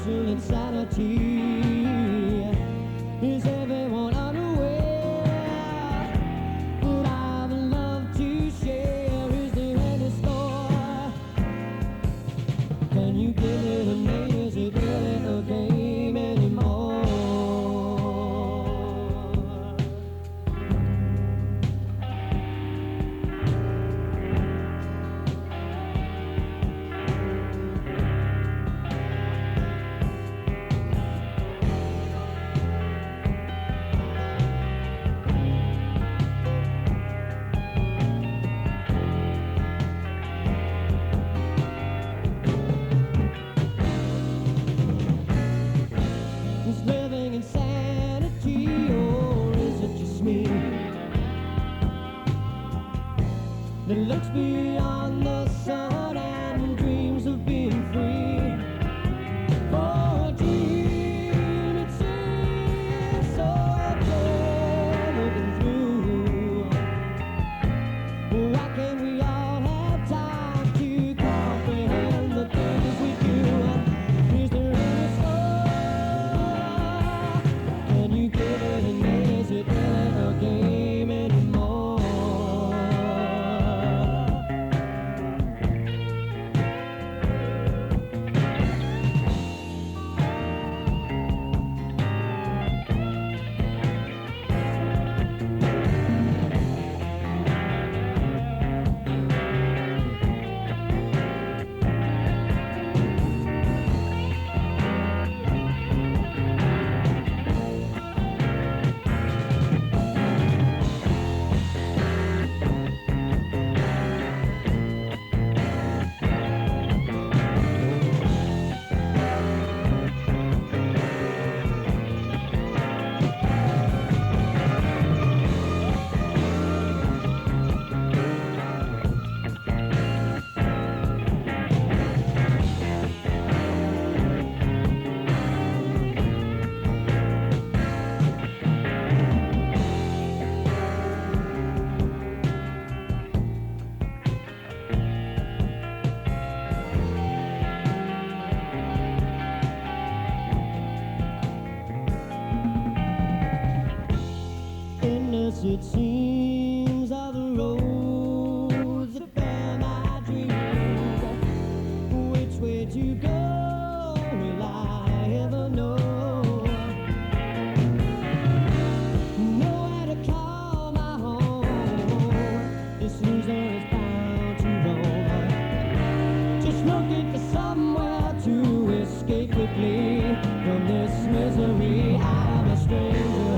social insanity. Is everyone unaware that I've love to share? Is there any store? Can you give it a name? Is it really a game anymore? Is living insanity, or is it just me that looks beyond the sun and dreams of being free? For a dream, it seems so dull looking through. Why can't we all have time to comprehend the things we do? Is there any soul? Can you give it a name? Is it really a game anymore? Endless it seems are the roads that bear my dreams. Which way to go will I ever know? Nowhere to call my home. This loser is bound to roam. Just looking for somewhere to escape quickly from this misery. I'm a stranger